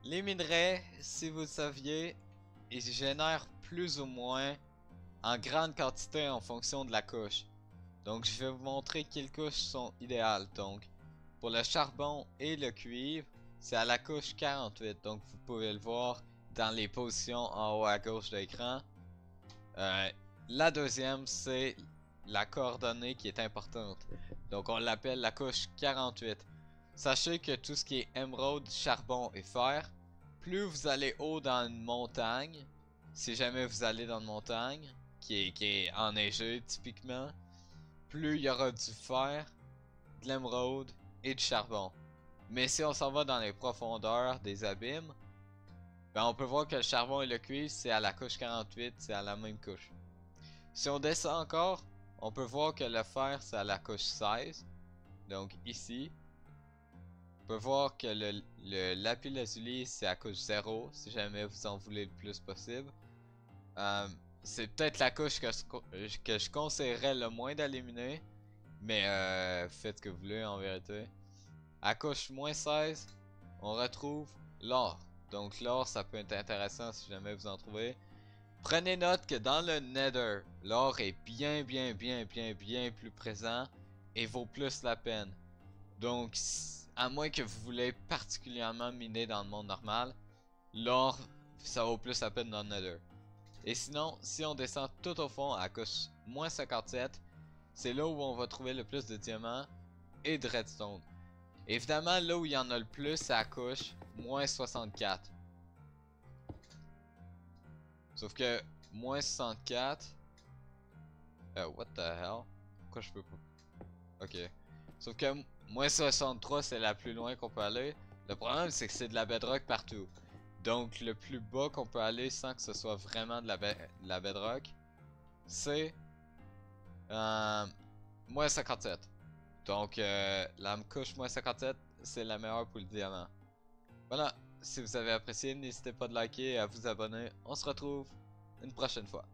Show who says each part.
Speaker 1: Les minerais, si vous le saviez, ils génèrent plus ou moins en grande quantité en fonction de la couche. Donc je vais vous montrer quelles couches sont idéales. Donc pour le charbon et le cuivre, c'est à la couche 48. Donc vous pouvez le voir dans les positions en haut à gauche de l'écran. Euh, la deuxième, c'est la coordonnée qui est importante. Donc on l'appelle la couche 48. Sachez que tout ce qui est émeraude, charbon et fer, plus vous allez haut dans une montagne, si jamais vous allez dans une montagne, qui est enneigée typiquement, plus il y aura du fer, de l'émeraude et du charbon. Mais si on s'en va dans les profondeurs des abîmes, ben on peut voir que le charbon et le cuivre c'est à la couche 48, c'est à la même couche. Si on descend encore, on peut voir que le fer c'est à la couche 16, donc ici. On peut voir que le lapis lazuli c'est à couche 0, si jamais vous en voulez le plus possible. C'est peut-être la couche que je conseillerais le moins d'éliminer, mais faites ce que vous voulez en vérité. À couche moins 16, on retrouve l'or. Donc l'or ça peut être intéressant si jamais vous en trouvez. Prenez note que dans le Nether, l'or est bien plus présent et vaut plus la peine. Donc, à moins que vous voulez particulièrement miner dans le monde normal, l'or, ça vaut plus la peine dans le Nether. Et sinon, si on descend tout au fond à couche moins 57, c'est là où on va trouver le plus de diamants et de redstone. Évidemment, là où il y en a le plus, c'est à couche moins 64. Sauf que moins 64... what the hell? Pourquoi je peux pas? Ok. Sauf que moins 63 c'est la plus loin qu'on peut aller. Le problème c'est que c'est de la bedrock partout. Donc le plus bas qu'on peut aller sans que ce soit vraiment de la bedrock, c'est moins 57. Donc la couche moins 57 c'est la meilleure pour le diamant. Voilà, si vous avez apprécié, n'hésitez pas de liker et à vous abonner. On se retrouve une prochaine fois.